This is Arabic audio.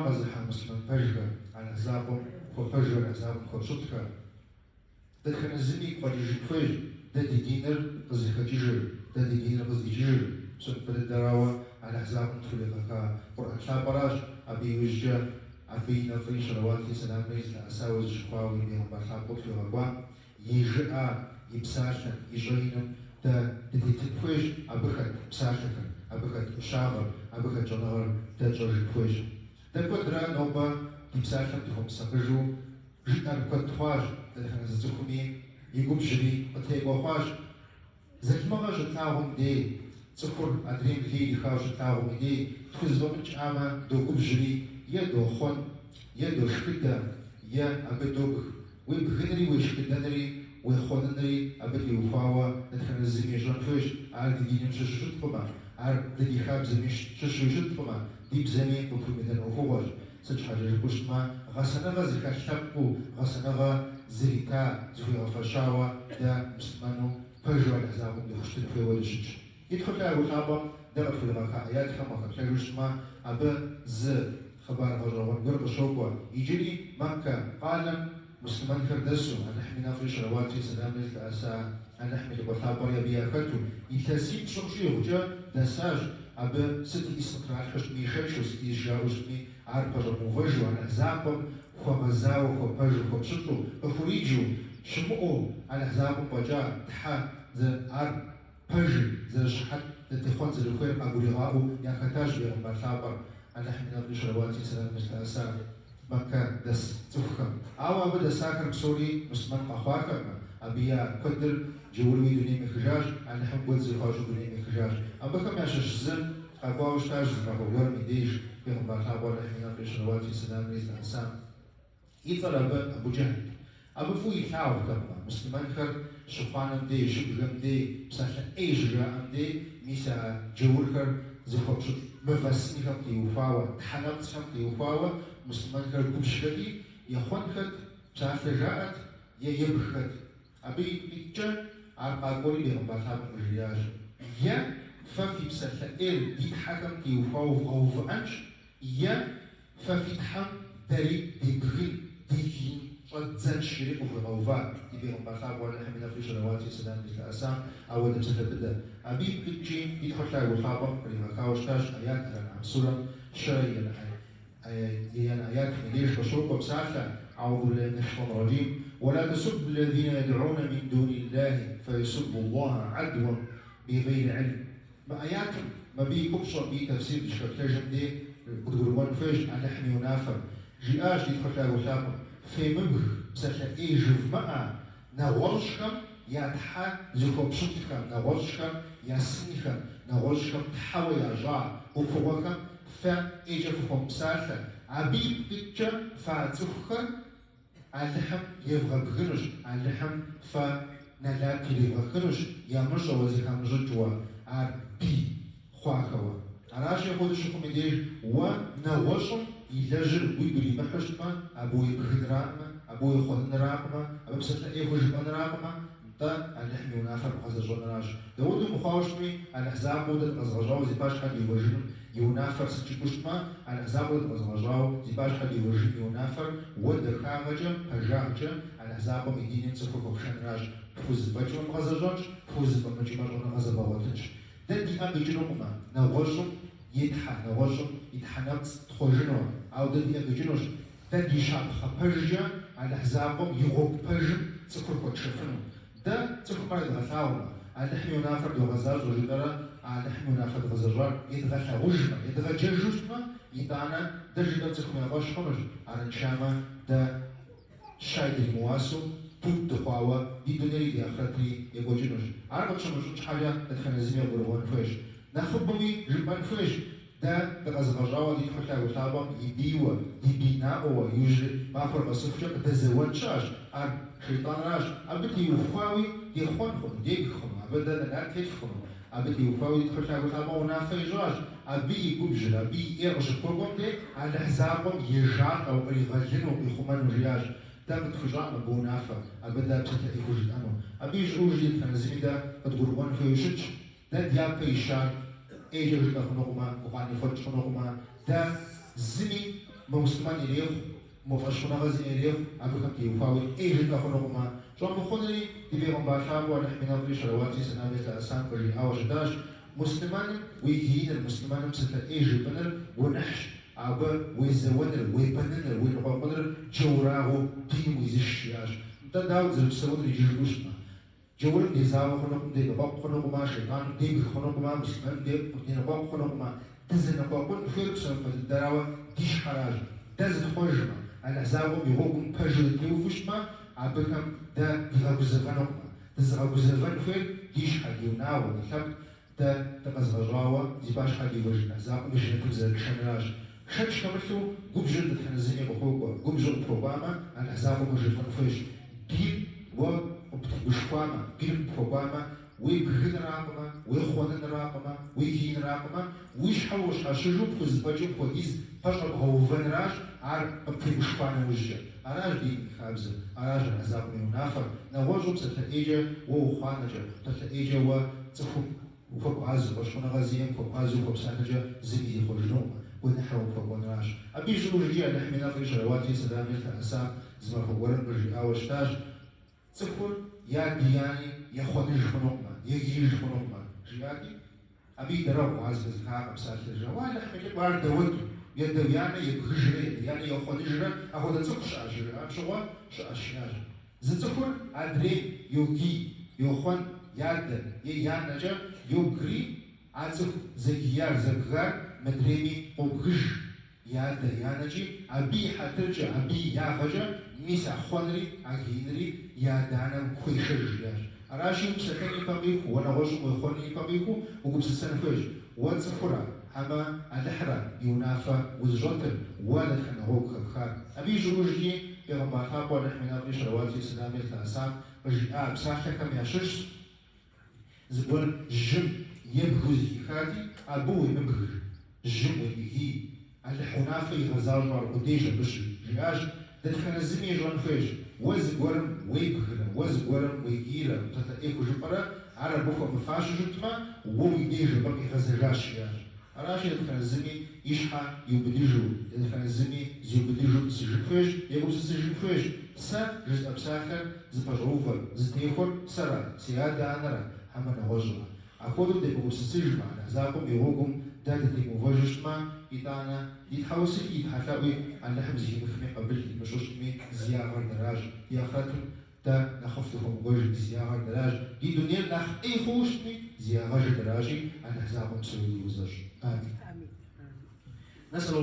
غزها مسلم بجها على أحزابهم وبجها الأحزاب وبشطها دخل الزمي قريج فوج ده دينر قصدي خديجر ده دينر قصدي جيجر سوف بالدراوة على أحزاب متخلقة قرآن شابراج أبي وجه أبي نفري شرواتي سلام ليس لأساوز شقاوي بهم برحاب في الغباء يجاء يبساشن يجينم ده تتفوج أبخت بساشن أبخت شابر أبخت جنار ده جرج فوج ده قدرة نوبة يبساشن تهم سقجو جينا بقد خواج ده خنا زخمي يقوم جري أتيبو خواج زكما جتاهم دي تذكر أدريم لي خارج تاعهم دي تخزو من شعما دو قوم جري يا دو خون يا دو شكدا يا أبدوك ويبغنري ويشكدنري ويخوننري أبدي وفاوة ندخل الزمي جون فوش عارف دي نمشي شجت فما عارف دي خاب زمي شجت فما دي بزمي بكل مدن وفوج سج حاجة جبوش ما غسنا غزي كشبكو غسنا زريكا زوي غفشاوة دا مسلمانو فجوا الأحزاب اللي خشتن في ولشج يدخل في أبو خابا دغت في الآيات كما خبر ما أبا ز خبر غجوان قرب شوكوا يجري مكة قال مسلمان فردسو أن نحمي نفرش رواتي سلام للأسا أن نحمي لبثابر يبيا كتو يتسيب شمشي وجا دساج أبا ستي استقرار خشمي خيشو ستي جاوشمي عاربا جموفجو أن أحزابهم وغزاو وبجو وبشتو أخريجو شمؤو على أحزابهم بجا تحا ذا عرب بجو ذا شحت تتخون ذا الخير أبو لغاو يكتاج بهم بثابر أن نحمي نفرش رواتي سلام للأسا مكة دس تفخم أو أبدا ساكر بسوري مسلمان أخواكم أبيا قدر جولوي دوني مخجاج أنا حب زلخاج دوني مخجاج أبا كم يعشش زن أبا وشتاج زنه ورمي ديج بهم بارتابا نحمينا في شرواتي سلام ليس الإنسان إذا أبو جهل أبا فوي ثاو كما مسلمان خر شقانم دي شبغم دي بساشا أي جرام دي ميسا جول خر زخوش مفسني خم دي وفاوة تحنمت خم دي وفاوة مسلمان خر كبشكتي يخون خد بساشا جاءت يبخت أبي بيتجا عرقا قولي بهم بطاب الرياج يا ففي بساشا إل يتحكم دي وفاوة وفاوة أنش يا ففي تحم داري دي بغي دي فين وتزن شريك وفي غوفاء يبيهم بطاب وانا حمينا في شرواتي سلام بالأسام أول نمسك بدأ أبي بيتجي يدخل لا وخابم بريما كاوشتاش آيات عن سورة شرعية يعني آيات مليش بشوق بساعة أعوذ بالله من الشيطان الرجيم ولا تسبوا الذين يدعون من دون الله فيسبوا الله عدوا بغير علم ما آيات ما بيكمش بتفسير الشركة دي بدورون فيش على حمي ونافر جياش يدخل لا وخابم في مبر بساعة إيجف معه نغرشكم يتحا زوكو بشتكم نغرشكم يسنيكم نغرشكم تحاول يرجع وفوقكم فإيجفكم بساعة عبيب بيتجا فاتوخا اللحم يبغى بغرج اللحم فنلاك يبغى بغرج يمرج وزيها مجدوا عبي خواخوا علاش يقول شكم يدير ونوشم يلجر ويقولي محشما أبو يبغي دراما أبو يخذ دراما أبو بسرعة يخرج دراما تا اللحم ينافر بخزجون راج داود مخاوشمي الأحزاب ودت أزغجاو زي باش حد يوجن ينافر ستشكوشما الأحزاب ودت أزغجاو زي باش حد يوجن ينافر ود خارجة هجاجة الأحزاب مدينة سفر بخشن راج فوز بجون غزجاج فوز بمجمع غزباوتش ددي أبي جنوما نوجم نوجم يتحنم تخرجنا أو ددي أبي جنوش ددي شاب خبرجة الأحزاب يغوب برجم سفر بخشفنو ده تخبر الغثاوة اللحم ينافر دو غزاج وجدرا اللحم ينافر غزاجار يتغثى وجمة يتغجر جسمة يتعنا ده جدا تخمي غاش خمج على نشامة ده شايد المواسو توت دخواوة دي دونيري دي أخرتي يقول جنوش عارف شمجوش حاجة ادخل زمية بروان فوش نخبوي جبان فوش ده غزاجاوة دي تحكي وثابا يبيوة دي بيناوة يوجد ما فرق الصفجة ده زوان شاش شيطان راج أبدي يوفاوي يخون دي يخون أبدا لا تيخون أبدي يوفاوي يدخل على غلابة ونافي جاج أبي يقبل أبي يرجع كلهم دي على حسابهم يجار أو يغجنوا بخمان وجياج ده بتخجع بونافة أبدا بتلاقي يخرج أنو أبي يجوج يتنزل ده بتقولون في وشج ده دياب كيشار إيجا جدا خنوما وقاني فتش خنوما ده زمي مسلمان يليق مفشونا غزي يليق أبوكم تيوفاوي إيجن أخونهما شو مخونري تبيهم باشاب ولا حمينا في شرواتي سنابي تأسام كري أوجداش مسلمان ويهين المسلمان مسكت إيجن بنر ونحش عبا ويزونر ويبنر وينقبنر جوراغو دين ويزشياش تداو زلسون ريجلوشنا جول ديزاو خنوم دي باب خنوم شيطان دي بخنوم مسلمان دي باب خنوم تزن بابون فيركسون فالدراوة ديش حراج تزن خوجما الأحزاب يغوكم بجل تيوفشما عبكم دا تغاوزفانوما تزغاوزفان فير ديش حديوناو نخب دا تغزغجاوة ديباش حدي وجن أحزاب وجن تبزل شنراج شد شكمرتو قبجل دتحنزيني بخوكوا قبجل بروباما الأحزاب وجن فنفش بيل وبتبشقاما بيل بروباما ويبغين راقما ويخوانن راقما ويهين راقما ويش حوش حشجوب خزبجوب خديز بشرب غوفن راج عار بتبشقانا وجه أراج دين خابزة أراج الأحزاب منافر نواجب ستأيجا ووخانجا تتأيجا وتخم وفوق عزو وشونا غازيين فوق عزو فوق سانجا زميدي خرجنوما ونحرو فوق ونراج أبي جلو جيا نحمينا في شرواتي سلامي الأسام زمر ورن رجي أوشتاج تكون يا دياني يا خونج خنوما يا جيج خنوما جياتي أبي درب عزب الكعب بسات الجوال نحمي بار داود يا دياني يا بخجري يعني يا خونجرا أخذ تسقش أجرا أمشوا شأشناج زتكون أدري يوكي يوخون ياد يانجا يوكري عزب زكيار زكار مدريمي وبخج ياد يانجي أبي حترجع أبي ياغجا ميسا خونري أغينري يادانا كويشرجياش أراشي مسكني فميكو ونغوشم ويخوني فميكو وقبسسن فيش واتسفرا أما الحرا يونافا وزجوتن ولا تحنهوك خار أبي جروجي بغمبار خابو نحمينا في شرواتي سلامي التأسام رجاء بساحة كم يشش زبون جم يبغوزي خاتي أبوي مبغر جم ويهي الحنافة يغزار مار قديجة بش رياج تدخل الزمي جون فيش وزقورم ويبغر وزقورم ويجيرا تتأيكو جبرا على بوكو مفاش جتما ويديجة بقي غزراش رياج أراشي تدخل الزمي يشحى يبديجو تدخل الزمي زيبديجو سجفيش يبو سجفيش سا جز أبساخر زبجروفر زتيخور سرا سيادة أنرا حمنا وجرا أخذوا دي بو سجفا نحزاكم يغوكم دادتي مفاجشما إتانا يتحوسي يتحتاوي على حمزه مخمي قبل مشوشمي زيارة دراج ياخرتم تا نخفتهم وجه زيارة دراج دي دنيا نخ أي خوشمي زيارة دراجي أن نحزاكم سوي وزاج آمين. نسأل